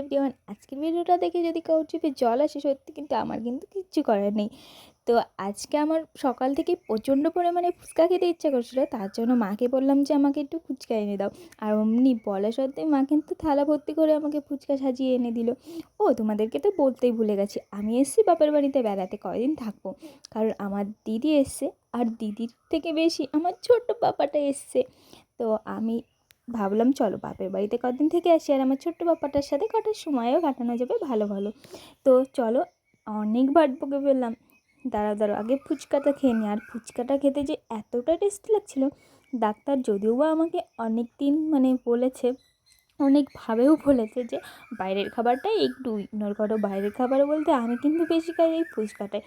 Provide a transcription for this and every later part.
Everyone, আজকের ভিডিওটা দেখে যদি কারোর জিভে জল আসে, সত্যি কিন্তু আমার কিন্তু কিচ্ছু করার নেই। তো আজকে আমার সকাল থেকে প্রচণ্ড পরিমাণে ফুচকা খেতে ইচ্ছা করছিল, তার জন্য মাকে বললাম যে আমাকে একটু ফুচকা এনে দাও। আর অমনি বলা সত্ত্বেই মা কিন্তু থালা ভর্তি করে আমাকে ফুচকা সাজিয়ে এনে দিল। ও তোমাদেরকে তো বলতেই ভুলে গেছি, আমি এসেছি বাপের বাড়িতে বেড়াতে, কয়দিন থাকবো। কারণ আমার দিদি এসছে, আর দিদির থেকে বেশি আমার ছোট্ট পাপাটা এসছে। তো আমি ভাবলাম চলো বাপের বাড়িতে কদিন থেকে আসি, আর আমার ছোট্ট পাপাটার সাথে কটার সময়ও কাটানো যাবে ভালো ভালো। তো চলো, অনেক ভাট বকে ফেললাম। দাঁড়াও আগে ফুচকাটা খেয়ে নিই। আর ফুচকাটা খেতে যে এতটা টেস্টি লাগছিল, ডাক্তার যদিও বা আমাকে অনেক দিন বলেছে, অনেকভাবেও বলেছে যে বাইরের খাবারটাই একটু ইগনোর করো। বাইরের খাবার বলতে আমি কিন্তু বেশি খাই এই ফুচকাটাই।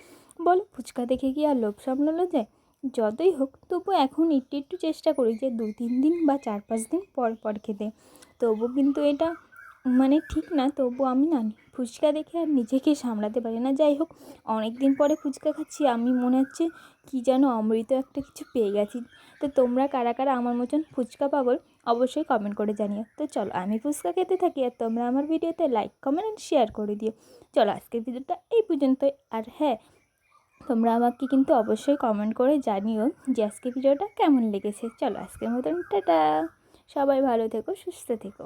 বলো, ফুচকা দেখে কি আর লোভ সামলানো যায়? যতই হোক তবু এখন একটু একটু চেষ্টা করি যে 2-3 দিন বা 4-5 দিন পর পর খেতে। তবু কিন্তু এটা ঠিক না, তবু আমি না ফুচকা দেখে আর নিজেকে সামলাতে পারি না। যাই হোক, অনেক দিন পরে ফুচকা খাচ্ছি, আমি মনে হচ্ছে কী যেন অমৃত একটা কিছু পেয়ে গেছি। তো তোমরা কারা কারা আমার মতন ফুচকা পাগল, অবশ্যই কমেন্ট করে জানিও। তো চলো আমি ফুচকা খেতে থাকি, আর তোমরা আমার ভিডিওতে লাইক, কমেন্ট অ্যান্ড শেয়ার করে দিও। চলো আজকের ভিডিওটা এই পর্যন্তই। আর হ্যাঁ, তোমরা আমাকে কিন্তু অবশ্যই কমেন্ট করে জানিও যে আজকের ভিডিওটা কেমন লেগেছে। চলো আজকের মতন টাটা, সবাই ভালো থেকো, সুস্থ থেকো।